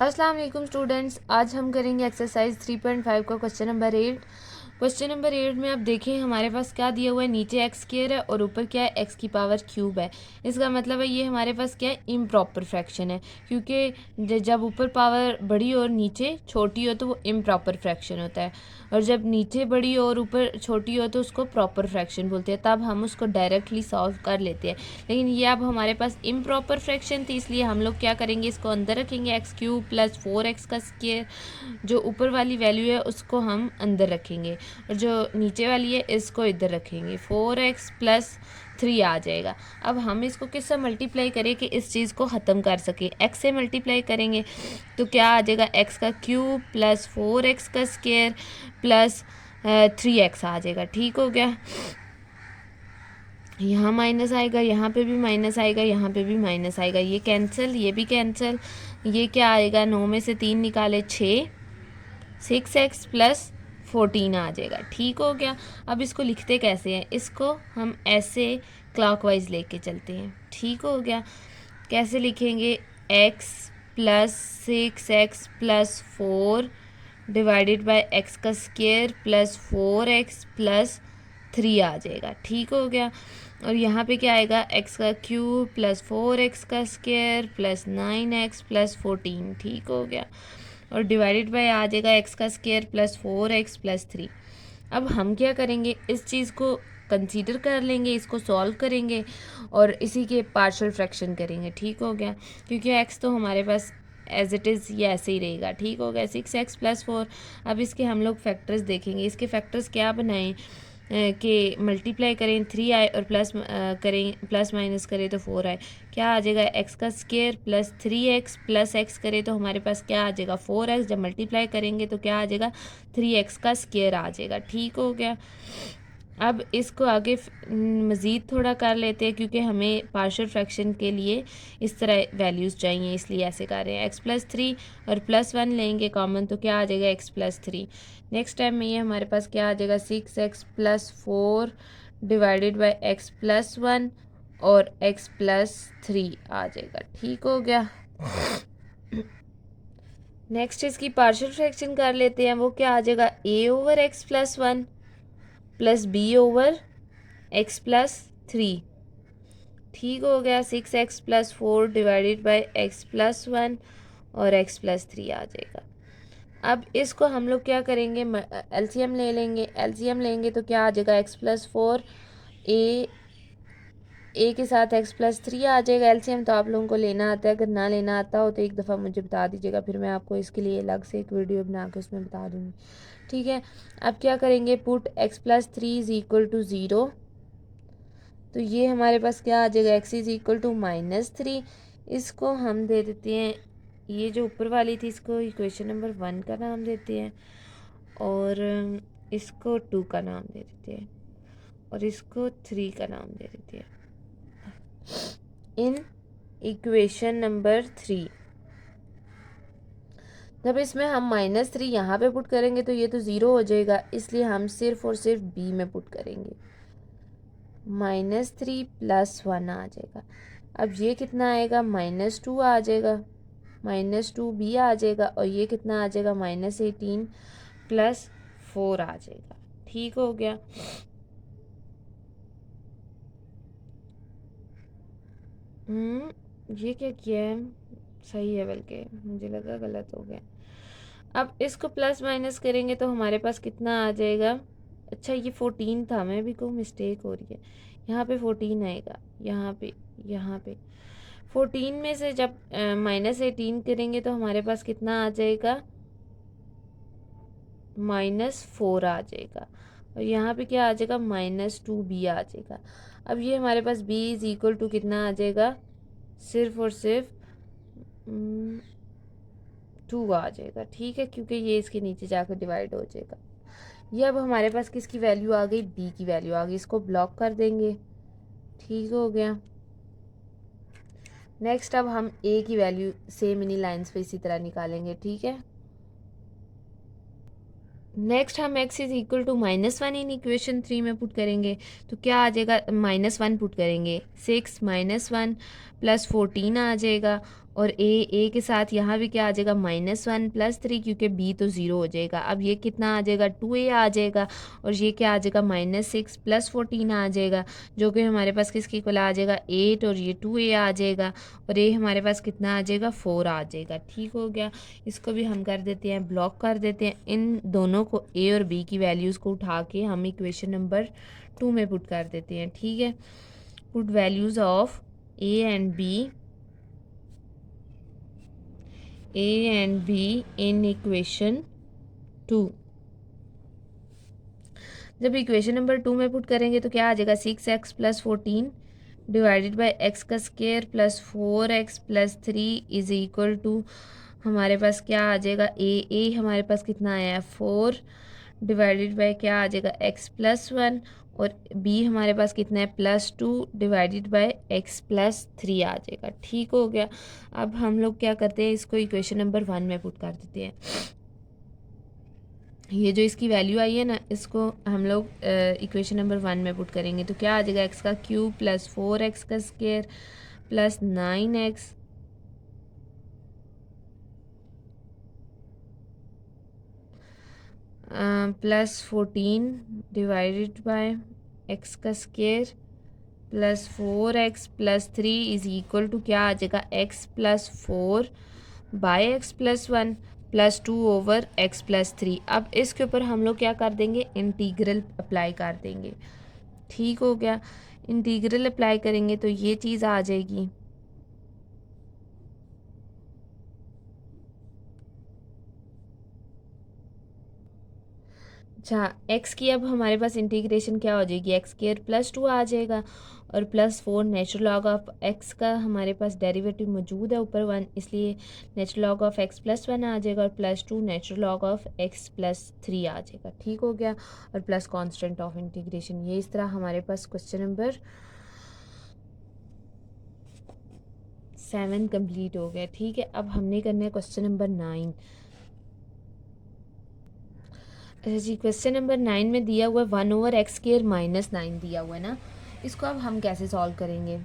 अस्सलाम वालेकुम स्टूडेंट्स, आज हम करेंगे एक्सरसाइज 3.5 का क्वेश्चन नंबर 8। क्वेश्चन नंबर 8 में आप देखें हमारे पास क्या दिया हुआ है, नीचे एक्स स्क्वायर है और ऊपर क्या है, एक्स की पावर क्यूब है। इसका मतलब है ये हमारे पास क्या है, इम्प्रॉपर फ्रैक्शन है, क्योंकि जब ऊपर पावर बड़ी और नीचे छोटी हो तो वो इम्प्रॉपर फ्रैक्शन होता है, और जब नीचे बड़ी और ऊपर छोटी हो तो उसको प्रॉपर फ्रैक्शन बोलते हैं। तब हम उसको डायरेक्टली सॉल्व कर लेते हैं, लेकिन ये अब हमारे पास इम्प्रॉपर फ्रैक्शन थी, इसलिए हम लोग क्या करेंगे, इसको अंदर रखेंगे, एक्स क्यूब प्लस 4x का स्क्वायर। जो ऊपर वाली वैल्यू है उसको हम अंदर रखेंगे और जो नीचे वाली है इसको इधर रखेंगे, 4x प्लस 3 आ जाएगा। अब हम इसको किससे मल्टीप्लाई करें कि इस चीज़ को ख़त्म कर सके, x से मल्टीप्लाई करेंगे तो क्या आ जाएगा, x का क्यूब प्लस 4x का स्क्वायर प्लस 3x आ जाएगा। ठीक हो गया, यहाँ माइनस आएगा, यहाँ पे भी माइनस आएगा, यहाँ पे भी माइनस आएगा, ये कैंसिल, ये भी कैंसिल। ये क्या आएगा, 9 में से 3 निकाले 6, 6x प्लस 14 आ जाएगा। ठीक हो गया। अब इसको लिखते कैसे हैं, इसको हम ऐसे क्लॉकवाइज लेके चलते हैं। ठीक हो गया, कैसे लिखेंगे, x plus 6x plus 4 divided by x का स्क्वायर प्लस 4x प्लस 3 आ जाएगा। ठीक हो गया, और यहाँ पे क्या आएगा, x का क्यूब प्लस 4x का स्क्वायर प्लस 9x प्लस 14। ठीक हो गया, और डिवाइडेड बाय आ जाएगा x का स्क्वायर प्लस 4x प्लस 3। अब हम क्या करेंगे, इस चीज़ को कंसीडर कर लेंगे, इसको सॉल्व करेंगे और इसी के पार्शियल फ्रैक्शन करेंगे। ठीक हो गया, क्योंकि x तो हमारे पास एज इट इज़ ये ऐसे ही रहेगा। ठीक हो गया, 6x प्लस 4। अब इसके हम लोग फैक्टर्स देखेंगे, इसके फैक्टर्स क्या बनाएं कि मल्टीप्लाई करें 3 आए और प्लस करें, प्लस माइनस करें तो 4 आए। क्या आ जाएगा, एक्स का square plus 3x plus x करें तो हमारे पास क्या आ जाएगा, 4x। जब मल्टीप्लाई करेंगे तो क्या आ जाएगा, 3x का स्क्वायर आ जाएगा। ठीक हो गया, अब इसको आगे मज़ीद थोड़ा कर लेते हैं, क्योंकि हमें पार्शियल फ्रैक्शन के लिए इस तरह वैल्यूज़ चाहिए, इसलिए ऐसे कर रहे हैं। x प्लस 3 और प्लस 1 लेंगे कॉमन तो क्या आ जाएगा, x प्लस 3। नेक्स्ट टाइम में ये हमारे पास क्या आ जाएगा, 6x plus 4 divided by x plus 1 और x प्लस 3 आ जाएगा। ठीक हो गया, नेक्स्ट इसकी पार्शियल फ्रैक्शन कर लेते हैं, वो क्या आ जाएगा, a over x plus 1 plus b over x plus 3। ठीक हो गया, 6x plus 4 divided by x plus 1 और x प्लस 3 आ जाएगा। अब इसको हम लोग क्या करेंगे, एलसीएम ले लेंगे। एलसीएम लेंगे तो क्या आ जाएगा, x प्लस 4 ए के साथ x प्लस 3 आ जाएगा। एलसीएम तो आप लोगों को लेना आता है, अगर ना लेना आता हो तो एक दफ़ा मुझे बता दीजिएगा, फिर मैं आपको इसके लिए अलग से एक वीडियो बना के उसमें बता दूँगी। ठीक है, अब क्या करेंगे, put x plus 3 is equal to 0, तो ये हमारे पास क्या आ जाएगा, x इज़ इक्वल टू -3। इसको हम दे देते हैं, ये जो ऊपर वाली थी इसको इक्वेशन नंबर 1 का नाम देते हैं, और इसको 2 का नाम दे देते हैं, और इसको 3 का नाम दे देते हैं। इन इक्वेशन नंबर 3 जब इसमें हम -3 यहाँ पे पुट करेंगे तो ये तो 0 हो जाएगा, इसलिए हम सिर्फ और सिर्फ b में पुट करेंगे, -3 प्लस 1 आ जाएगा। अब ये कितना आएगा, -2 आ जाएगा, -2b आ जाएगा, और ये कितना आ जाएगा, -18 प्लस 4 आ जाएगा। ठीक हो गया, ये क्या किया है, सही है, बल्कि मुझे लगा गलत हो गया। अब इसको प्लस माइनस करेंगे तो हमारे पास कितना आ जाएगा, अच्छा ये 14 था, मैं भी को मिस्टेक हो रही है, यहाँ पे 14 आएगा, यहाँ पे 14 में से जब -18 करेंगे तो हमारे पास कितना आ जाएगा, -4 आ जाएगा, और यहाँ पे क्या आ जाएगा, -2b आ जाएगा। अब ये हमारे पास b इज़ इक्वल टू कितना आ जाएगा, सिर्फ और सिर्फ 2 आ जाएगा। ठीक है, क्योंकि ये इसके नीचे जाकर डिवाइड हो जाएगा। ये अब हमारे पास किसकी वैल्यू आ गई, b की वैल्यू आ गई, इसको ब्लॉक कर देंगे। ठीक हो गया, नेक्स्ट अब हम a की वैल्यू सेम इन्हीं लाइंस पे इसी तरह निकालेंगे। ठीक है, नेक्स्ट हम x is equal to -1 in equation 3 में पुट करेंगे तो क्या आ जाएगा, -1 पुट करेंगे, 6 -1 प्लस 14 आ जाएगा, और ए के साथ यहाँ भी क्या आ जाएगा -1 + 3, क्योंकि बी तो ज़ीरो हो जाएगा। अब ये कितना आ जाएगा 2a आ जाएगा, और ये क्या आ जाएगा -6 + 14 आ जाएगा, जो कि हमारे पास किसकी इक्वल आ जाएगा 8, और ये 2a आ जाएगा, और ये हमारे पास कितना आ जाएगा 4 आ जाएगा। ठीक हो गया। इसको भी हम कर देते हैं, ब्लॉक कर देते हैं। इन दोनों को ए और बी की वैल्यूज़ को उठा के हम इक्वेशन नंबर 2 में पुट कर देते हैं। ठीक है, put values of a and b in equation 2। जब इक्वेशन नंबर 2 में पुट करेंगे तो क्या आ जाएगा 6x + 14 डिवाइडेड बाई एक्स का square plus 4x + 3 is equal to, हमारे पास क्या आ जाएगा ए हमारे पास कितना आया है 4 डिवाइडेड बाई क्या आ जाएगा x + 1, और b हमारे पास कितना है +2 डिवाइडेड बाई x + 3 आ जाएगा। ठीक हो गया। अब हम लोग क्या करते हैं, इसको इक्वेशन नंबर 1 में पुट कर देते हैं। ये जो इसकी वैल्यू आई है ना, इसको हम लोग इक्वेशन नंबर 1 में पुट करेंगे तो क्या आ जाएगा x³ + 4x का square plus 9x plus 14 divided by x का square plus 4x + 3 is equal to क्या आ जाएगा x + 4 by x + 1 + 2 over x + 3। अब इसके ऊपर हम लोग क्या कर देंगे, इंटीग्रल अप्लाई कर देंगे। ठीक हो गया। इंटीग्रल अप्लाई करेंगे तो ये चीज़ आ जाएगी, अच्छा x की अब हमारे पास इंटीग्रेशन क्या हो जाएगी x² + 2 आ जाएगा, और +4 नेचुरल लॉग ऑफ x का हमारे पास डेरिवेटिव मौजूद है ऊपर 1, इसलिए नेचुरल लॉग ऑफ x + 1 आ जाएगा, और +2 नेचुरल लॉग ऑफ x + 3 आ जाएगा। ठीक हो गया। और प्लस कांस्टेंट ऑफ इंटीग्रेशन। ये इस तरह हमारे पास क्वेश्चन नंबर 7 कंप्लीट हो गया। ठीक है, अब हमने करना है क्वेश्चन नंबर 9। अच्छा जी, क्वेश्चन नंबर 9 में दिया हुआ है 1/x² - 9 दिया हुआ है ना, इसको अब हम कैसे सॉल्व करेंगे।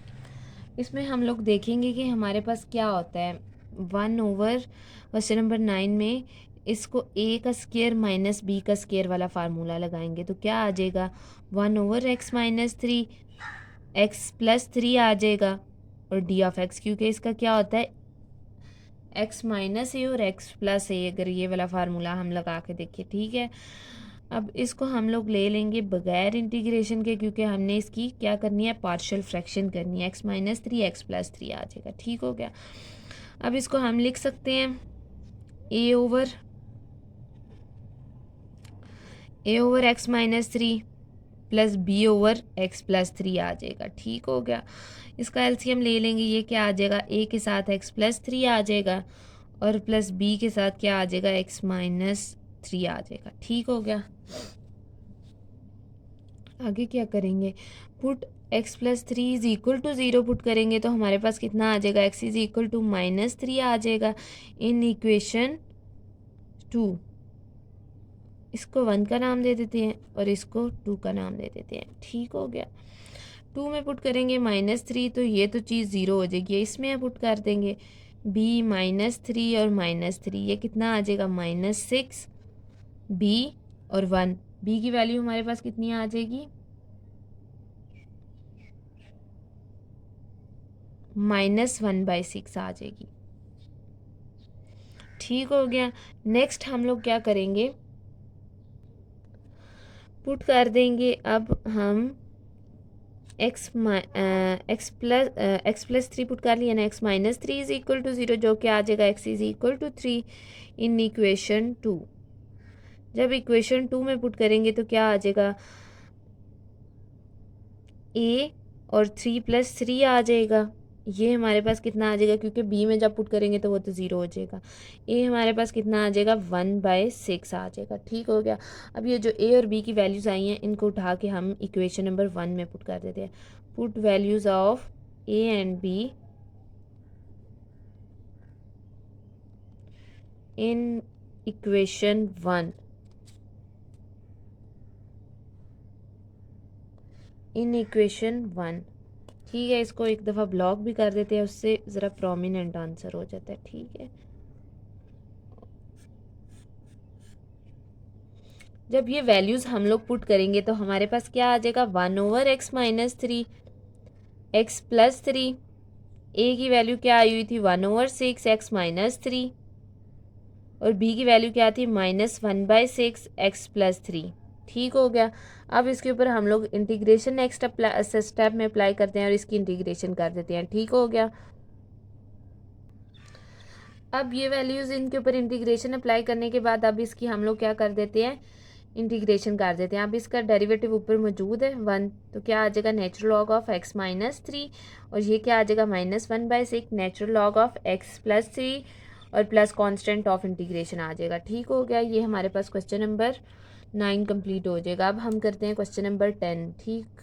इसमें हम लोग देखेंगे कि हमारे पास क्या होता है 1/, क्वेश्चन नंबर 9 में इसको a का स्क्वायर माइनस b का स्क्वायर वाला फार्मूला लगाएंगे तो क्या आ जाएगा 1/x - 3 x + 3 आ जाएगा, और d(x), क्योंकि इसका क्या होता है x - a और x + a, अगर ये वाला फार्मूला हम लगा के देखें। ठीक है, अब इसको हम लोग ले लेंगे बगैर इंटीग्रेशन के, क्योंकि हमने इसकी क्या करनी है पार्शियल फ्रैक्शन करनी है। x - 3 x + 3 आ जाएगा। ठीक हो गया। अब इसको हम लिख सकते हैं a/x - 3 प्लस b/x + 3 आ जाएगा। ठीक हो गया। इसका एलसीएम ले लेंगे, ये क्या आ जाएगा a के साथ x + 3 आ जाएगा, और प्लस b के साथ क्या आ जाएगा x - 3 आ जाएगा। ठीक हो गया। आगे क्या करेंगे, put x + 3 is equal to 0 put करेंगे तो हमारे पास कितना आ जाएगा x इज इक्वल टू -3 आ जाएगा इन इक्वेशन 2। इसको 1 का नाम दे देते हैं और इसको 2 का नाम दे देते हैं। ठीक हो गया। 2 में पुट करेंगे -3 तो ये तो चीज़ 0 हो जाएगी, इसमें पुट कर देंगे b -3 और -3, ये कितना आ जाएगा -6 b और 1। b की वैल्यू हमारे पास कितनी आ जाएगी -1/6 आ जाएगी। ठीक हो गया। नेक्स्ट हम लोग क्या करेंगे, पुट कर देंगे अब हम x + 3 पुट कर लिया ना, x - 3 इज इक्वल टू 0, जो कि आ जाएगा x is equal to 3 in equation 2। जब इक्वेशन 2 में पुट करेंगे तो क्या आ जाएगा a और 3 + 3 आ जाएगा, ये हमारे पास कितना आ जाएगा, क्योंकि b में जब पुट करेंगे तो वो तो 0 हो जाएगा। a हमारे पास कितना आ जाएगा 1/6 आ जाएगा। ठीक हो गया। अब ये जो a और b की वैल्यूज़ आई हैं इनको उठा के हम इक्वेशन नंबर 1 में पुट कर देते हैं। Put values of a and b in equation 1 in equation 1। ठीक है, इसको एक दफ़ा ब्लॉक भी कर देते हैं, उससे ज़रा प्रोमिनेंट आंसर हो जाता है। ठीक है, जब ये वैल्यूज़ हम लोग पुट करेंगे तो हमारे पास क्या आ जाएगा, 1/x-3, x+3, ए की वैल्यू क्या आई हुई थी, 1/6 x-3, और बी की वैल्यू क्या थी, -1/6 x+3। ठीक हो गया। अब इसके ऊपर हम लोग इंटीग्रेशन नेक्स्ट स्टेप में अप्लाई करते हैं और इसकी इंटीग्रेशन कर देते हैं। ठीक हो गया। अब ये वैल्यूज़ इनके ऊपर इंटीग्रेशन अप्लाई करने के बाद अब इसकी हम लोग क्या कर देते हैं, इंटीग्रेशन कर देते हैं। अब इसका डेरिवेटिव ऊपर मौजूद है 1, तो क्या आ जाएगा, नेचुरल लॉग ऑफ x-3, और ये क्या आ जाएगा, -1/6 नेचुरल लॉग ऑफ x+3 और प्लस कांस्टेंट ऑफ इंटीग्रेशन आ जाएगा। ठीक हो गया। ये हमारे पास क्वेश्चन नंबर 9 कंप्लीट हो जाएगा। अब हम करते हैं क्वेश्चन नंबर 10। ठीक,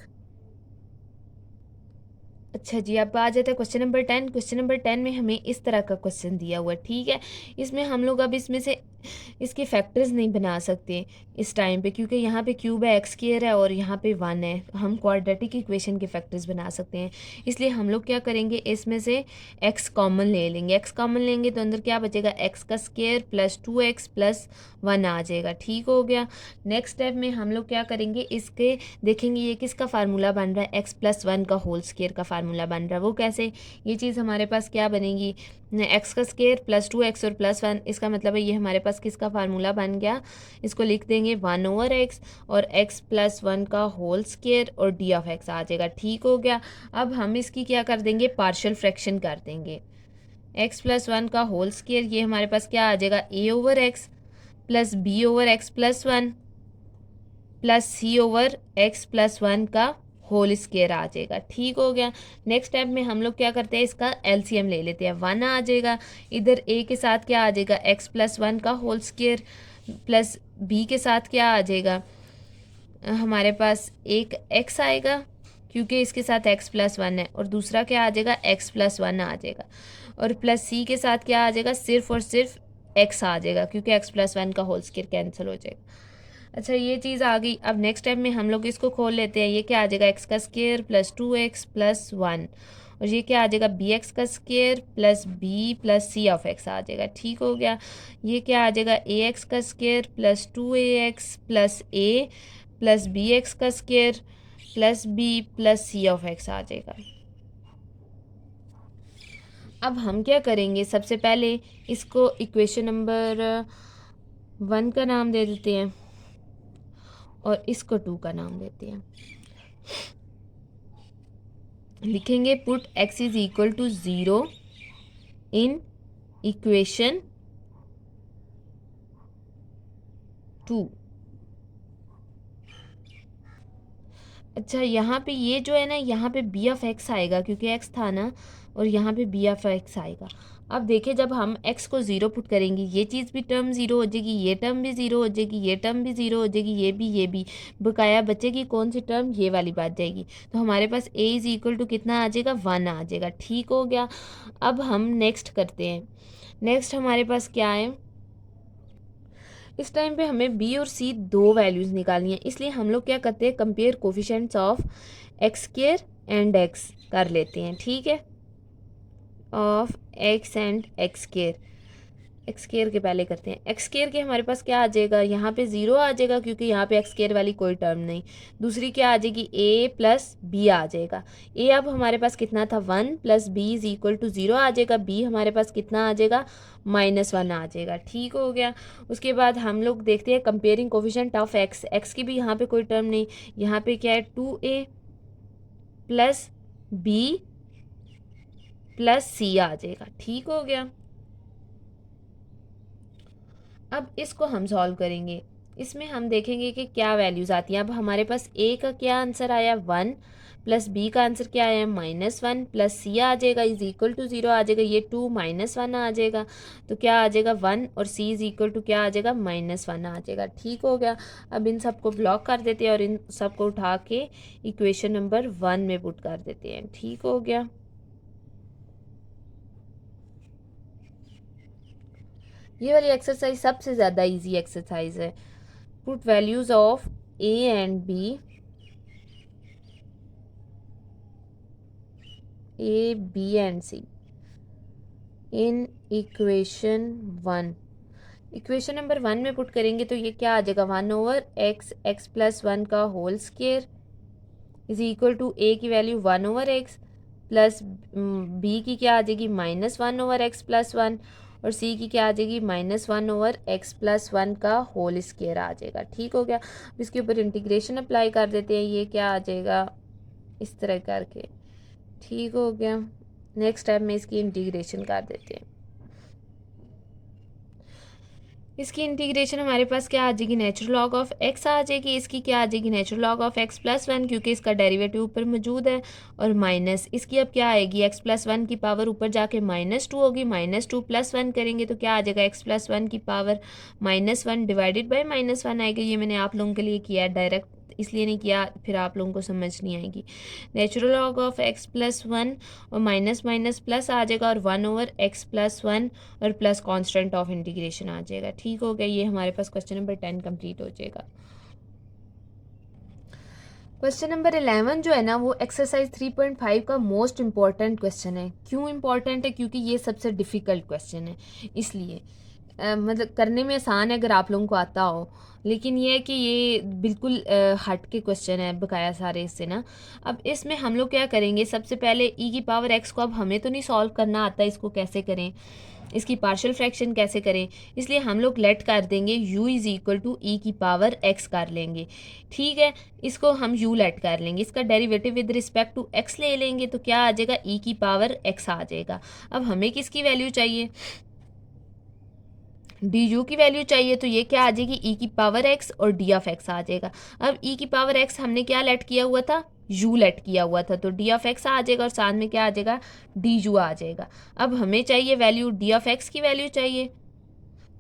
अच्छा जी, अब आ जाता है क्वेश्चन नंबर 10। क्वेश्चन नंबर 10 में हमें इस तरह का क्वेश्चन दिया हुआ है। ठीक है, इसमें हम लोग अब इसमें से इसके फैक्टर्स नहीं बना सकते इस टाइम पे, क्योंकि यहाँ पे क्यूब है, एक्स स्क्वायर है और यहाँ पे 1 है। हम क्वाड्रेटिक इक्वेशन के फैक्टर्स बना सकते हैं, इसलिए हम लोग क्या करेंगे, इसमें से एक्स कॉमन ले लेंगे। एक्स कॉमन लेंगे तो अंदर क्या बचेगा, एक्स का स्क्वायर प्लस 2x प्लस 1 आ जाएगा। ठीक हो गया। नेक्स्ट स्टेप में हम लोग क्या करेंगे, इसके देखेंगे ये किसका फार्मूला बन रहा है, x+1 का होल स्क्वायर का फार्मूला बन रहा है। वो कैसे, ये चीज़ हमारे पास क्या बनेगी, एक्स का स्क्वायर प्लस 2x और +1, इसका मतलब है ये हमारे पास किसका फार्मूला बन गया। इसको लिख देंगे 1/x और x+1 का होल स्क्वायर और d(x) आ जाएगा। ठीक हो गया। अब हम इसकी क्या कर देंगे, पार्शियल फ्रैक्शन कर देंगे। x+1 का होल स्क्वायर, ये हमारे पास क्या आ जाएगा, a/x plus b/x+1 plus c/x+1 का होल स्क्वायर आ जाएगा। ठीक हो गया। नेक्स्ट स्टेप में हम लोग क्या करते हैं, इसका एलसीएम ले लेते हैं। 1 आ जाएगा, इधर a के साथ क्या आ जाएगा, x+1 का होल स्क्वायर प्लस b के साथ क्या आ जाएगा, हमारे पास एक x आएगा क्योंकि इसके साथ x+1 है, और दूसरा क्या आ जाएगा, x+1 आ जाएगा, और प्लस c के साथ क्या आ जाएगा, सिर्फ और सिर्फ x आ जाएगा क्योंकि x+1 का होल स्क्वायर कैंसिल हो जाएगा। अच्छा, ये चीज़ आ गई। अब नेक्स्ट स्टेप में हम लोग इसको खोल लेते हैं। ये क्या आ जाएगा, एक्स का स्क्वायर प्लस 2x प्लस 1, और ये क्या आ जाएगा, बी एक्स का square plus B plus c(x) आ जाएगा। ठीक हो गया। ये क्या आ जाएगा, ए एक्स का square plus 2ax plus a plus B x का square plus b plus c(x) आ जाएगा। अब हम क्या करेंगे, सबसे पहले इसको इक्वेशन नंबर 1 का नाम दे देते हैं और इसको 2 का नाम देते हैं। लिखेंगे put x is equal to 0 in equation 2। अच्छा, यहाँ पे ये जो है ना, यहाँ पे बी ऑफ एक्स आएगा क्योंकि एक्स था ना, और यहाँ पे बी ऑफ एक्स आएगा। अब देखिए, जब हम x को 0 पुट करेंगे, ये चीज़ भी टर्म 0 हो जाएगी, ये टर्म भी 0 हो जाएगी, ये टर्म भी 0 हो जाएगी, ये भी बकाया बचेगी कौन सी टर्म, ये वाली बात जाएगी। तो हमारे पास a इज़ इक्वल टू कितना आ जाएगा, 1 आ जाएगा। ठीक हो गया। अब हम नेक्स्ट करते हैं। नेक्स्ट हमारे पास क्या है, इस टाइम पे हमें b और c दो वैल्यूज़ निकालनी है, इसलिए हम लोग क्या करते हैं, compare coefficients of X square and x कर लेते हैं। ठीक है, of x and x square, x square के पहले करते हैं। एक्स स्क्वायर के हमारे पास क्या आ जाएगा, यहाँ पे 0 आ जाएगा क्योंकि यहाँ पे एक्स स्क्वायर वाली कोई टर्म नहीं। दूसरी क्या आ जाएगी, a प्लस बी आ जाएगा। a अब हमारे पास कितना था, 1 plus b is equal to 0 आ जाएगा। b हमारे पास कितना आ जाएगा, -1 आ जाएगा। ठीक हो गया। उसके बाद हम लोग देखते हैं comparing coefficient of x. X की भी यहाँ पे कोई टर्म नहीं, यहाँ पे क्या है, 2a प्लस बी प्लस सी आ जाएगा। ठीक हो गया। अब इसको हम सॉल्व करेंगे। इसमें हम देखेंगे कि क्या वैल्यूज़ आती हैं। अब हमारे पास a का क्या आंसर आया, 1 प्लस b का आंसर क्या आया, -1 प्लस c आ जाएगा इज इक्वल टू 0 आ जाएगा। ये 2 -1 आ जाएगा, तो क्या आ जाएगा, 1, और c इज इक्वल टू क्या आ जाएगा, -1 आ जाएगा। ठीक हो गया। अब इन सबको ब्लॉक कर देते हैं और इन सबको उठा के इक्वेशन नंबर 1 में पुट कर देते हैं। ठीक हो गया। ये वाली एक्सरसाइज सबसे ज़्यादा इजी एक्सरसाइज है। Put values of a and b a b and c in equation 1। Equation number 1 में पुट करेंगे तो ये क्या आ जाएगा, 1/x x+1 का whole square is equal to A की वैल्यू 1/x प्लस बी की क्या आ जाएगी -1/x+1 और सी की क्या आ जाएगी -1/x+1 का होल स्क्वायर आ जाएगा। ठीक हो गया। अब इसके ऊपर इंटीग्रेशन अप्लाई कर देते हैं, ये क्या आ जाएगा इस तरह करके। ठीक हो गया। नेक्स्ट स्टेप में इसकी इंटीग्रेशन कर देते हैं। इसकी इंटीग्रेशन हमारे पास क्या आ जाएगी, नेचुरल लॉग ऑफ एक्स आ जाएगी। इसकी क्या आ जाएगी, नेचुरल लॉग ऑफ x+1 क्योंकि इसका डेरिवेटिव ऊपर मौजूद है, और माइनस इसकी अब क्या आएगी, x+1 की पावर ऊपर जाके -2 होगी, -2 + 1 करेंगे तो क्या आ जाएगा, x+1 की पावर -1 डिवाइडेड बाई -1 आएगा। ये मैंने आप लोगों के लिए किया है, डायरेक्ट इसलिए नहीं किया फिर आप लोगों को समझ नहीं आएगी। नेचुरल लॉग ऑफ x+1 और माइनस माइनस प्लस आ जाएगा और 1/x+1 और प्लस कांस्टेंट ऑफ इंटीग्रेशन आ जाएगा। ठीक हो गया। ये हमारे पास क्वेश्चन नंबर 10 कंप्लीट हो जाएगा। क्वेश्चन नंबर 11 जो है ना वो एक्सरसाइज 3.5 का मोस्ट इम्पॉर्टेंट क्वेश्चन है। क्यों इम्पॉर्टेंट है, क्योंकि ये सबसे डिफ़िकल्ट क्वेश्चन है, इसलिए मतलब करने में आसान है अगर आप लोगों को आता हो, लेकिन ये है कि ये बिल्कुल हट के क्वेश्चन है बकाया सारे इससे ना। अब इसमें हम लोग क्या करेंगे, सबसे पहले ई की पावर एक्स को अब हमें तो नहीं सॉल्व करना आता, इसको कैसे करें, इसकी पार्शियल फ्रैक्शन कैसे करें, इसलिए हम लोग लेट कर देंगे u इज़ इक्वल टू ई की पावर x कर लेंगे। ठीक है, इसको हम u लेट कर लेंगे, इसका derivative with respect to x ले लेंगे तो क्या आ जाएगा, e की पावर x आ जाएगा। अब हमें किसकी वैल्यू चाहिए, डी यू की वैल्यू चाहिए, तो ये क्या आ जाएगी, ई की पावर एक्स और डी ऑफ एक्स आ जाएगा। अब ई की पावर एक्स हमने क्या लेट किया हुआ था, यू लेट किया हुआ था, तो डी ऑफ एक्स आ जाएगा और साथ में क्या आ जाएगा, डी यू आ जाएगा। अब हमें चाहिए वैल्यू, डी ऑफ एक्स की वैल्यू चाहिए,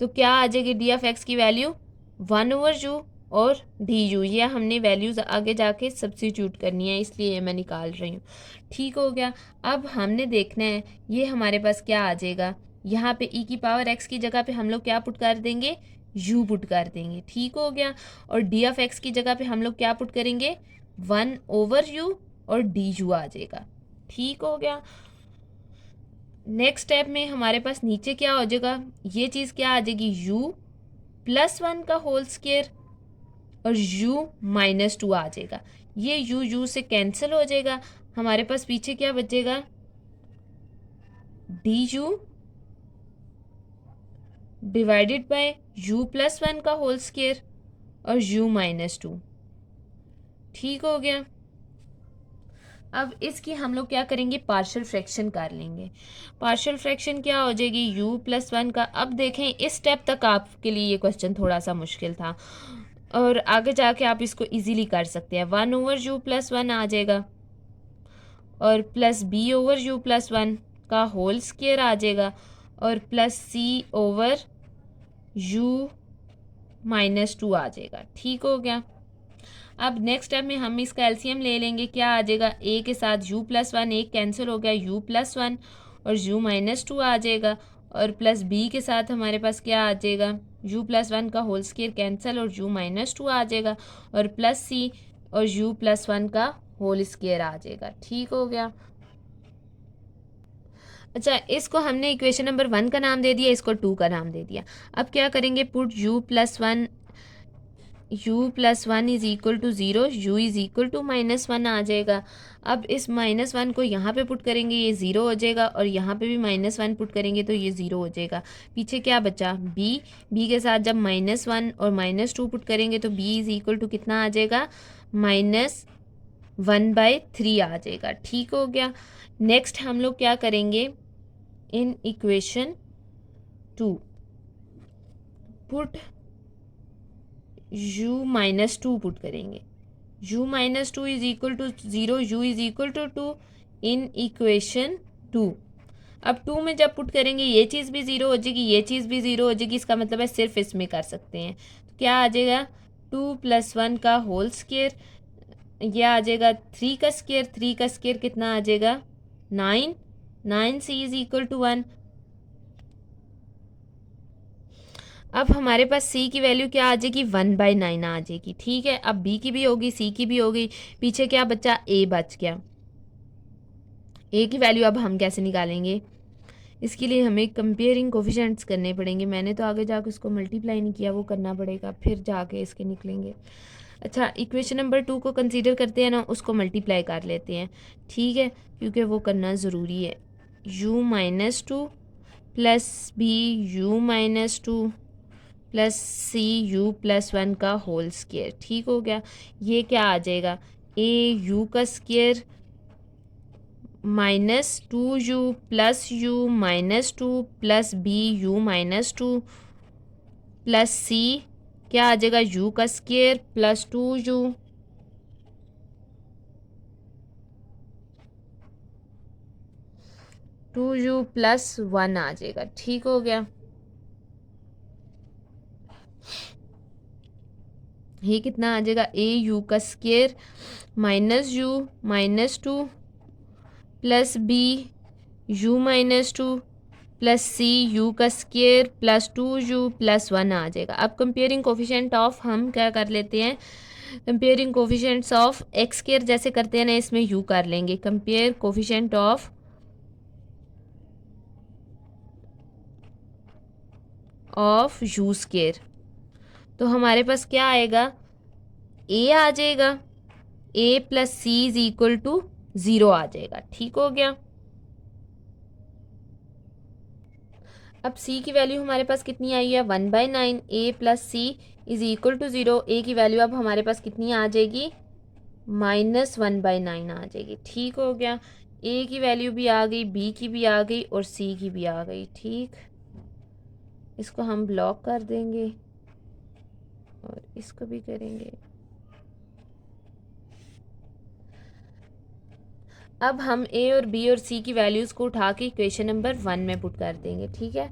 तो क्या आ जाएगी डी ऑफ एक्स की वैल्यू 1/u और डी यू, ये हमने वैल्यूज़ आगे जाके सब्सिट्यूट करनी है, इसलिए ये मैं निकाल रही हूँ। ठीक हो गया। अब हमने देखना है ये हमारे पास क्या आ जाएगा, यहाँ पे e की पावर x की जगह पे हम लोग क्या पुट कर देंगे, u पुट कर देंगे। ठीक हो गया। और d ऑफ x की जगह पे हम लोग क्या पुट करेंगे, 1/u और du आ जाएगा। ठीक हो गया। नेक्स्ट स्टेप में हमारे पास नीचे क्या हो जाएगा, ये चीज़ क्या आ जाएगी, u+1 का होल स्क्वायर और u-2 आ जाएगा। ये u से कैंसिल हो जाएगा, हमारे पास पीछे क्या बचेगा, du डिवाइडेड बाय u+1 का होल स्क्वायर और u-2। ठीक हो गया। अब इसकी हम लोग क्या करेंगे, पार्शियल फ्रैक्शन कर लेंगे। पार्शियल फ्रैक्शन क्या हो जाएगी, u+1 का। अब देखें इस स्टेप तक आपके लिए ये क्वेश्चन थोड़ा सा मुश्किल था और आगे जाके आप इसको इजीली कर सकते हैं। 1/u+1 आ जाएगा और प्लस b/u+1 का होल स्क्वायर आ जाएगा और प्लस c/u-2 आ जाएगा। ठीक हो गया। अब नेक्स्ट स्टेप में हम इसका एलसीएम ले लेंगे, क्या आ जाएगा, a के साथ u+1 एक कैंसिल हो गया, u+1 और u-2 आ जाएगा और प्लस b के साथ हमारे पास क्या आ जाएगा, u+1 का होल स्क्वायर कैंसिल और u-2 आ जाएगा और प्लस c और u+1 का होल स्क्वायर आ जाएगा। ठीक हो गया। अच्छा, इसको हमने इक्वेशन नंबर 1 का नाम दे दिया, इसको 2 का नाम दे दिया। अब क्या करेंगे, put u+1 is equal to 0, u is equal to -1 आ जाएगा। अब इस -1 को यहाँ पे पुट करेंगे, ये 0 हो जाएगा और यहाँ पे भी -1 पुट करेंगे तो ये 0 हो जाएगा। पीछे क्या बचा, b के साथ जब -1 और -2 पुट करेंगे तो b इज़ इक्वल टू कितना आ जाएगा, -1/3 आ जाएगा। ठीक हो गया। नेक्स्ट हम लोग क्या करेंगे, इन इक्वेशन 2 पुट u-2 पुट करेंगे, u-2 is equal to 0, u is equal to 2 in equation 2। अब 2 में जब पुट करेंगे ये चीज़ भी 0 हो जाएगी, ये चीज़ भी 0 हो जाएगी, इसका मतलब है सिर्फ इसमें कर सकते हैं। तो क्या आ जाएगा, 2 + 1 का होल स्क्वायर, यह आ जाएगा 3 का स्क्वायर, 3 का स्क्वायर कितना आ जाएगा, 9, 9c इज इक्वल टू 1। अब हमारे पास c की वैल्यू क्या आ जाएगी, 1/9 आ जाएगी। ठीक है, अब b की भी होगी, c की भी होगी, पीछे क्या बचा, a बच गया। ए की वैल्यू अब हम कैसे निकालेंगे, इसके लिए हमें कंपेयरिंग कोफिशिएंट्स करने पड़ेंगे। मैंने तो आगे जाके उसको मल्टीप्लाई नहीं किया, वो करना पड़ेगा, फिर जाके इसके निकलेंगे। अच्छा, इक्वेशन नंबर 2 को कंसीडर करते हैं ना, उसको मल्टीप्लाई कर लेते हैं, ठीक है, क्योंकि वो करना ज़रूरी है। u minus two plus B U minus two plus C U plus one का होल स्क्वायर, ठीक हो गया। ये क्या आ जाएगा, ए यू का square minus two U minus two plus B U minus two plus C क्या आ जाएगा, यू का square plus two U plus one आ जाएगा, ठीक हो गया। ये कितना आ जाएगा, ए यू का square minus U minus two plus B U minus two plus C U का square plus two U plus one आ जाएगा। अब कंपेयरिंग कोफिशिएंट ऑफ हम क्या कर लेते हैं, comparing coefficients of X square जैसे करते हैं ना, इसमें यू कर लेंगे। Compare coefficient of U square, तो हमारे पास क्या आएगा, ए आ जाएगा, A plus C is equal to 0 आ जाएगा, ठीक हो गया। अब c की वैल्यू हमारे पास कितनी आई है, 1/9, a plus C is equal to 0। A की वैल्यू अब हमारे पास कितनी आ जाएगी, -1/9 आ जाएगी, ठीक हो गया। a की वैल्यू भी आ गई, b की भी आ गई और c की भी आ गई, ठीक। इसको हम ब्लॉक कर देंगे और इसको भी करेंगे। अब हम a और b और c की वैल्यूज़ को उठा के इक्वेशन नंबर 1 में पुट कर देंगे, ठीक है।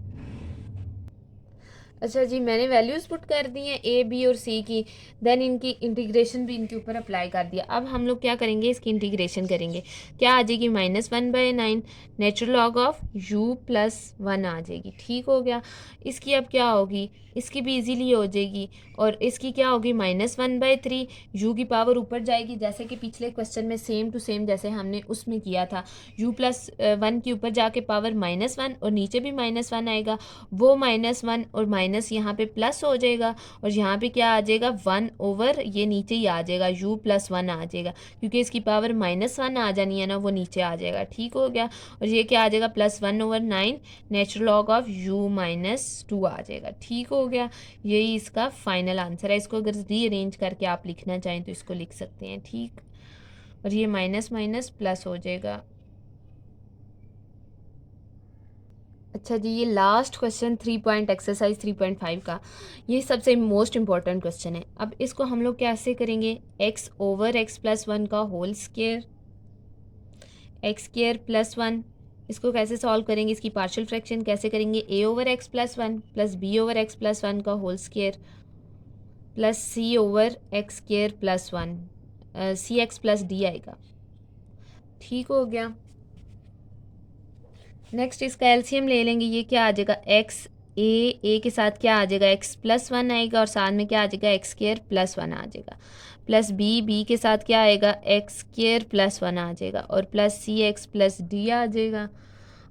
अच्छा जी, मैंने वैल्यूज़ पुट कर दी हैं ए बी और सी की, देन इनकी इंटीग्रेशन भी इनके ऊपर अप्लाई कर दिया। अब हम लोग क्या करेंगे, इसकी इंटीग्रेशन करेंगे। क्या आ जाएगी, -1/9 natural log of u plus 1 आ जाएगी, ठीक हो गया। इसकी अब क्या होगी, इसकी भी इजीली हो जाएगी, और इसकी क्या होगी, -1/3 u की पावर ऊपर जाएगी, जैसे कि पिछले क्वेश्चन में सेम टू सेम जैसे हमने उसमें किया था। u प्लस 1 के ऊपर जाके पावर -1 और नीचे भी -1 आएगा, वो -1 और माइनस यहाँ पे प्लस हो जाएगा, और यहाँ पे क्या आ जाएगा, 1 ओवर ये नीचे ही आ जाएगा, u प्लस 1 आ जाएगा, क्योंकि इसकी पावर -1 आ जानी है ना, वो नीचे आ जाएगा, ठीक हो गया। और ये क्या आ जाएगा, +1/9 natural log of u minus 2 आ जाएगा, ठीक हो गया। यही इसका फाइनल आंसर है। इसको अगर रीअरेंज करके आप लिखना चाहें तो इसको लिख सकते हैं, ठीक। और ये माइनस माइनस प्लस हो जाएगा। अच्छा जी, ये लास्ट क्वेश्चन 3 पॉइंट एक्सरसाइज 3.5 का, ये सबसे मोस्ट इम्पॉर्टेंट क्वेश्चन है। अब इसको हम लोग कैसे करेंगे, x ओवर x प्लस 1 का whole square, x square plus 1, इसको कैसे सॉल्व करेंगे, इसकी पार्शियल फ्रैक्शन कैसे करेंगे, a over x plus 1 plus b over x plus 1 का whole square plus c over x square plus 1, c x plus d आएगा, ठीक हो गया। नेक्स्ट इसका एलसीएम ले लेंगे, ये क्या आ जाएगा, एक्स ए के साथ क्या आ जाएगा, एक्स प्लस 1 आएगा, और साथ में क्या आ जाएगा, एक्स स्क्वायर प्लस 1 आ जाएगा, प्लस बी के साथ क्या आएगा, एक्स स्क्वायर प्लस 1 आ जाएगा, और plus C x plus D आ जाएगा,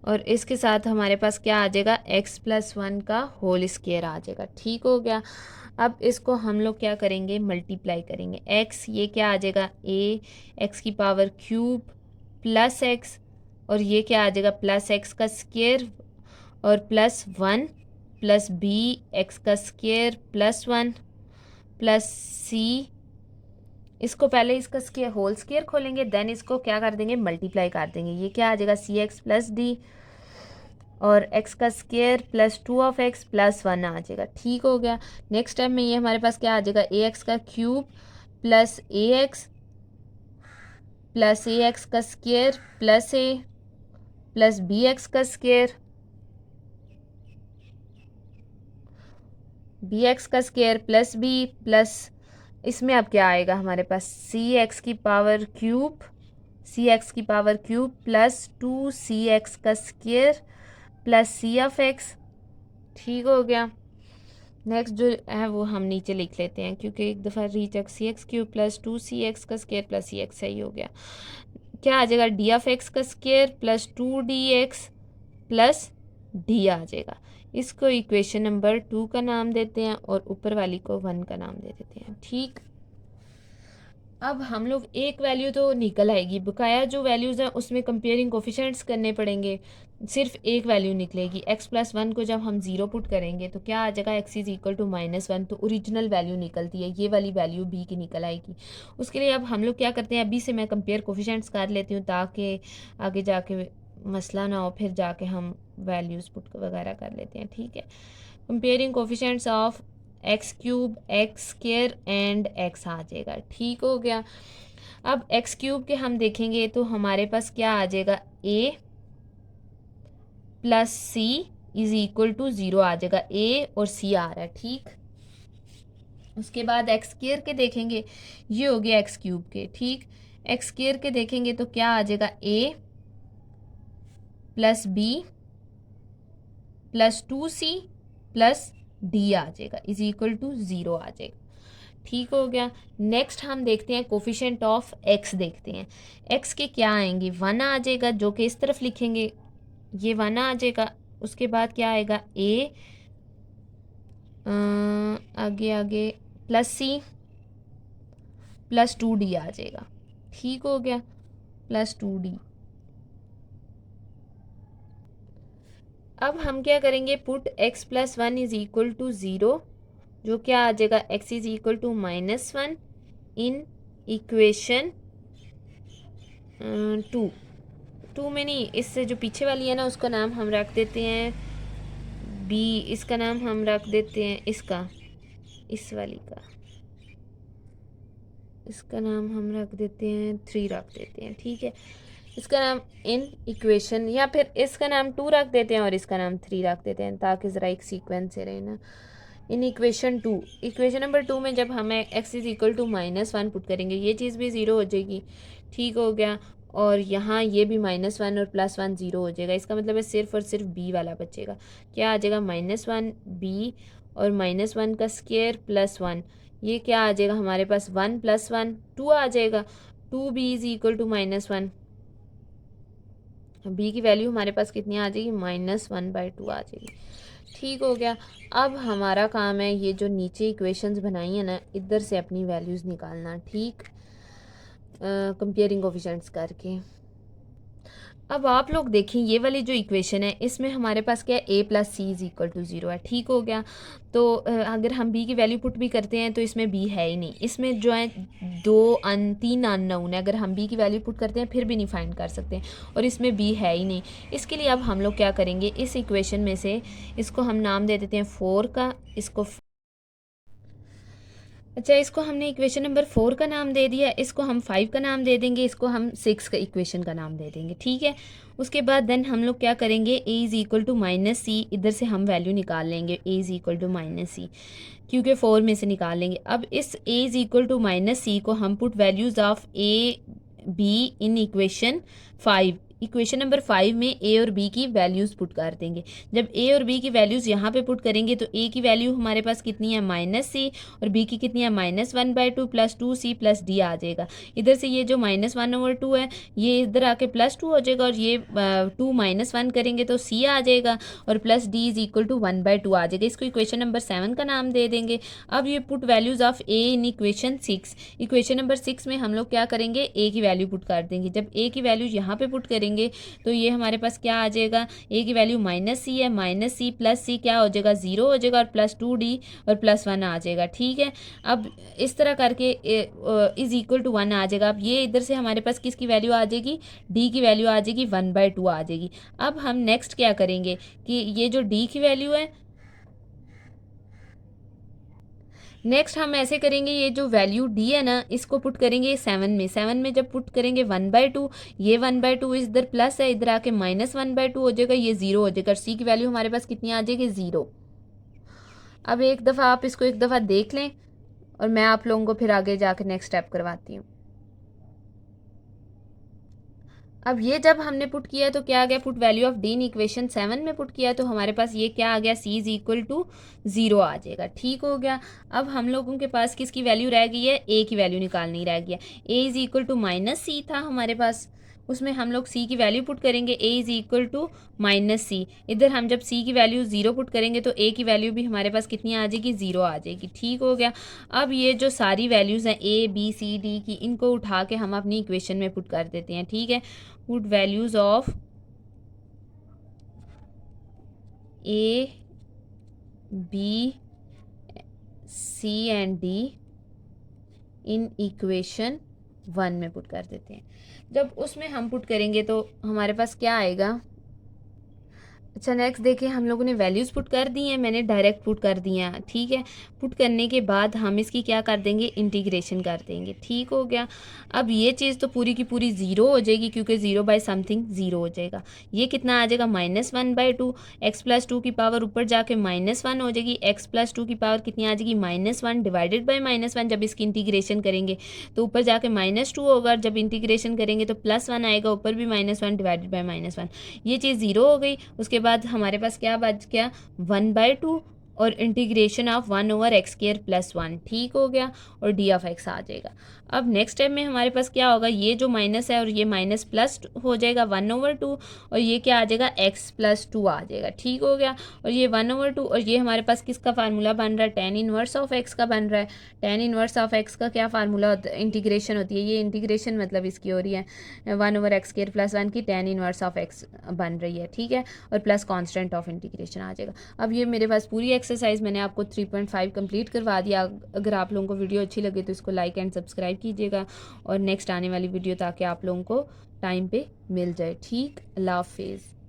और इसके साथ हमारे पास क्या आ जाएगा, एक्स प्लस 1 का होल स्क्वायर आ जाएगा, ठीक हो गया। अब इसको हम लोग क्या करेंगे, मल्टीप्लाई करेंगे। एक्स ये क्या आ जाएगा, ए एक्स की पावर क्यूब प्लस एक्स, और ये क्या आ जाएगा, प्लस एक्स का स्क्वायर और प्लस 1 प्लस बी एक्स का स्क्वायर प्लस 1 प्लस सी, इसको पहले इसका स्क्वायर होल स्क्वायर खोलेंगे, देन इसको क्या कर देंगे, मल्टीप्लाई कर देंगे। ये क्या आ जाएगा, सी एक्स प्लस डी और एक्स का square plus 2 of x plus 1 आ जाएगा, ठीक हो गया। नेक्स्ट टाइम में ये हमारे पास क्या आ जाएगा, ए एक्स का क्यूब प्लस ए एक्स का square plus a plus B x का स्क्वायर प्लस बी प्लस, इसमें अब क्या आएगा हमारे पास, सी एक्स की पावर क्यूब प्लस 2 CX का square plus c of x, ठीक हो गया। नेक्स्ट जो है वो हम नीचे लिख लेते हैं, क्योंकि एक दफ़ा recheck, C X cube plus 2 CX का स्क्वायर प्लस सी एक्स सही हो गया। क्या आ जाएगा, डी ऑफ एक्स का square plus 2dx plus D आ जाएगा। इसको इक्वेशन नंबर 2 का नाम देते हैं और ऊपर वाली को 1 का नाम दे देते हैं। ठीक, अब हम लोग एक वैल्यू तो निकल आएगी, बकाया जो वैल्यूज़ हैं उसमें कंपेयरिंग कोफिशिएंट्स करने पड़ेंगे। सिर्फ एक वैल्यू निकलेगी, x+1 को जब हम 0 पुट करेंगे तो क्या आ जाएगा, x इज़ इक्वल टू -1, तो ओरिजिनल वैल्यू निकलती है, ये वाली वैल्यू b की निकल आएगी। उसके लिए अब हम लोग क्या करते हैं, अभी से मैं कंपेयर कोफिशिएंट्स कर लेती हूँ ताकि आगे जाके मसला ना हो, फिर जाके हम वैल्यूज़ पुट वगैरह कर लेते हैं। ठीक है, comparing coefficients of x³ x² and x आ जाएगा। ठीक हो गया। अब x³ के हम देखेंगे तो हमारे पास क्या आ जाएगा, a plus C is equal to 0 आ जाएगा, a और c आ रहा है। ठीक, उसके बाद x² के देखेंगे, ये हो गया x³ के। ठीक, x² के देखेंगे तो क्या आ जाएगा, a plus b plus 2c plus D आ जाएगा इज इक्वल टू 0 आ जाएगा। ठीक हो गया। नेक्स्ट हम देखते हैं कोफिशिएंट ऑफ x, देखते हैं x के क्या आएंगे, 1 आ जाएगा, जो कि इस तरफ लिखेंगे, ये 1 आ जाएगा। उसके बाद क्या आएगा, a आगे आगे प्लस सी प्लस 2d आ जाएगा। ठीक हो गया, प्लस 2d। अब हम क्या करेंगे, put x+1 is equal to 0, जो क्या आ जाएगा, x is equal to -1 in equation 2 में नहीं, इससे जो पीछे वाली है ना उसका नाम हम रख देते हैं b, इसका नाम हम रख देते हैं इसका, इस वाली का इसका नाम हम रख देते हैं 3 रख देते हैं। ठीक है, इसका नाम इन इक्वेशन, या फिर इसका नाम 2 रख देते हैं और इसका नाम 3 रख देते हैं ताकि ज़रा एक सीक्वेंस से रहे ना। इन इक्वेशन 2, इक्वेशन नंबर 2 में जब हमें x is equal to -1 put करेंगे, ये चीज़ भी 0 हो जाएगी। ठीक हो गया, और यहाँ ये भी -1 और +1 0 हो जाएगा। इसका मतलब है सिर्फ और सिर्फ b वाला बचेगा। क्या आ जाएगा, -1 b और -1 का स्क्वायर प्लस 1, ये क्या आ जाएगा हमारे पास, 1 + 1 2 आ जाएगा। 2b is equal to -1, b की वैल्यू हमारे पास कितनी आ जाएगी, -1/2 आ जाएगी। ठीक हो गया। अब हमारा काम है ये जो नीचे इक्वेशंस बनाई है ना, इधर से अपनी वैल्यूज़ निकालना। ठीक, कंपेयरिंग कोफिशिएंट्स करके। अब आप लोग देखें ये वाली जो इक्वेशन है इसमें हमारे पास क्या है, a plus C is equal to 0 है। ठीक हो गया, तो अगर हम b की वैल्यू पुट भी करते हैं तो इसमें b है ही नहीं, इसमें जो है 3 अननोन है। अगर हम b की वैल्यू पुट करते हैं फिर भी नहीं फाइंड कर सकते, और इसमें b है ही नहीं। इसके लिए अब हम लोग क्या करेंगे, इस इक्वेशन में से इसको हम नाम दे देते हैं 4 का, इसको अच्छा, इसको हमने इक्वेशन नंबर 4 का नाम दे दिया, इसको हम 5 का नाम दे देंगे, इसको हम 6 का इक्वेशन का नाम दे देंगे। ठीक है, उसके बाद देन हम लोग क्या करेंगे, a is equal to -c, इधर से हम वैल्यू निकाल लेंगे a is equal to -c, क्योंकि 4 में से निकाल लेंगे। अब इस a is equal to -c को हम put values of a b in equation 5, equation number 5 में a और b की वैल्यूज़ पुट कर देंगे। जब a और b की वैल्यूज़ यहाँ पे पुट करेंगे तो a की वैल्यू हमारे पास कितनी है, -c, और b की कितनी है, -1/2 प्लस 2c प्लस d आ जाएगा। इधर से ये जो -1/2 है ये इधर आके +2 हो जाएगा, और ये 2 -1 करेंगे तो c आ जाएगा, और plus d is equal to 1/2 आ जाएगा। इसको इक्वेशन नंबर 7 का नाम दे देंगे। अब ये put values of a in equation 6, equation number 6 में हम लोग क्या करेंगे, a की वैल्यू पुट कर देंगे। जब a की वैल्यू यहाँ पे पुट करेंगे तो ये हमारे पास क्या आ जाएगा, a की वैल्यू -c है, -c प्लस c क्या हो जाएगा, 0 हो जाएगा, और प्लस 2d और प्लस 1 आ जाएगा। ठीक है, अब इस तरह करके इज इक्वल टू 1 आ जाएगा। अब ये इधर से हमारे पास किसकी वैल्यू आ जाएगी, d की वैल्यू आ जाएगी 1/2 आ जाएगी। अब हम नेक्स्ट क्या करेंगे कि ये जो d की वैल्यू है, नेक्स्ट हम ऐसे करेंगे, ये जो वैल्यू d है ना इसको पुट करेंगे 7 में जब पुट करेंगे 1/2, ये 1/2 इधर प्लस है, इधर आके -1/2 हो जाएगा, ये 0 हो जाएगा। c की वैल्यू हमारे पास कितनी आ जाएगी, 0। अब एक दफ़ा आप इसको एक दफ़ा देख लें और मैं आप लोगों को फिर आगे जाके नेक्स्ट स्टेप करवाती हूँ। अब ये जब हमने पुट किया तो क्या आ गया, put value of D in equation 7 में पुट किया तो हमारे पास ये क्या आ गया, c इज इक्वल टू 0 आ जाएगा। ठीक हो गया। अब हम लोगों के पास किसकी वैल्यू रह गई है, a की वैल्यू निकालनी रह गई है। a is equal to -c था हमारे पास, उसमें हम लोग सी की वैल्यू पुट करेंगे, A is equal to minus C. इधर हम जब सी की वैल्यू 0 पुट करेंगे तो ए की वैल्यू भी हमारे पास कितनी आ जाएगी, 0 आ जाएगी। ठीक हो गया। अब ये जो सारी वैल्यूज़ हैं ए बी सी डी की, इनको उठा के हम अपनी इक्वेशन में पुट कर देते हैं। ठीक है, put values of a b c and d in equation 1 में पुट कर देते हैं। जब उसमें हम पुट करेंगे तो हमारे पास क्या आएगा। अच्छा नेक्स्ट देखिए, हम लोगों ने वैल्यूज़ पुट कर दी हैं, मैंने डायरेक्ट पुट कर दिया। ठीक है, पुट करने के बाद हम इसकी क्या कर देंगे, इंटीग्रेशन कर देंगे। ठीक हो गया। अब ये चीज़ तो पूरी की पूरी 0 हो जाएगी, क्योंकि 0 बाय समथिंग 0 हो जाएगा। ये कितना आ जाएगा, -1/2। एक्स प्लस 2 की पावर ऊपर जाके -1 हो जाएगी। एक्स प्लस 2 की पावर कितनी आ जाएगी, -1 डिवाइडेड बाई -1। जब इसकी इंटीग्रेशन करेंगे तो ऊपर जाके -2 होगा, जब इंटीग्रेशन करेंगे तो +1 आएगा, ऊपर भी -1 डिवाइडेड बाई -1। ये चीज़ 0 हो गई। उसके बाद हमारे पास क्या बच गया, 1/2 और इंटीग्रेशन ऑफ 1/x²+1। ठीक हो गया, और डी ऑफ एक्स आ जाएगा। अब नेक्स्ट स्टेप में हमारे पास क्या होगा, ये जो माइनस है और ये माइनस प्लस हो जाएगा 1/2, और ये क्या आ जाएगा, x+2 आ जाएगा। ठीक हो गया, और ये 1/2, और ये हमारे पास किसका फार्मूला बन रहा है, tan इनवर्स ऑफ x का बन रहा है। tan इनवर्स ऑफ x का क्या फार्मूला होता है, इंटीग्रेशन होती है। ये इंटीग्रेशन मतलब इसकी हो रही है 1/x² + 1 की tan इनवर्स ऑफ x बन रही है। ठीक है, और प्लस कांस्टेंट ऑफ इंटीग्रेशन आ जाएगा। अब ये मेरे पास पूरी एक्सरसाइज मैंने आपको 3.5 कंप्लीट करवा दिया। अगर आप लोगों को वीडियो अच्छी लगे तो इसको लाइक एंड सब्सक्राइब कीजिएगा, और नेक्स्ट आने वाली वीडियो ताकि आप लोगों को टाइम पे मिल जाए। ठीक, अल्लाह हाफिज़।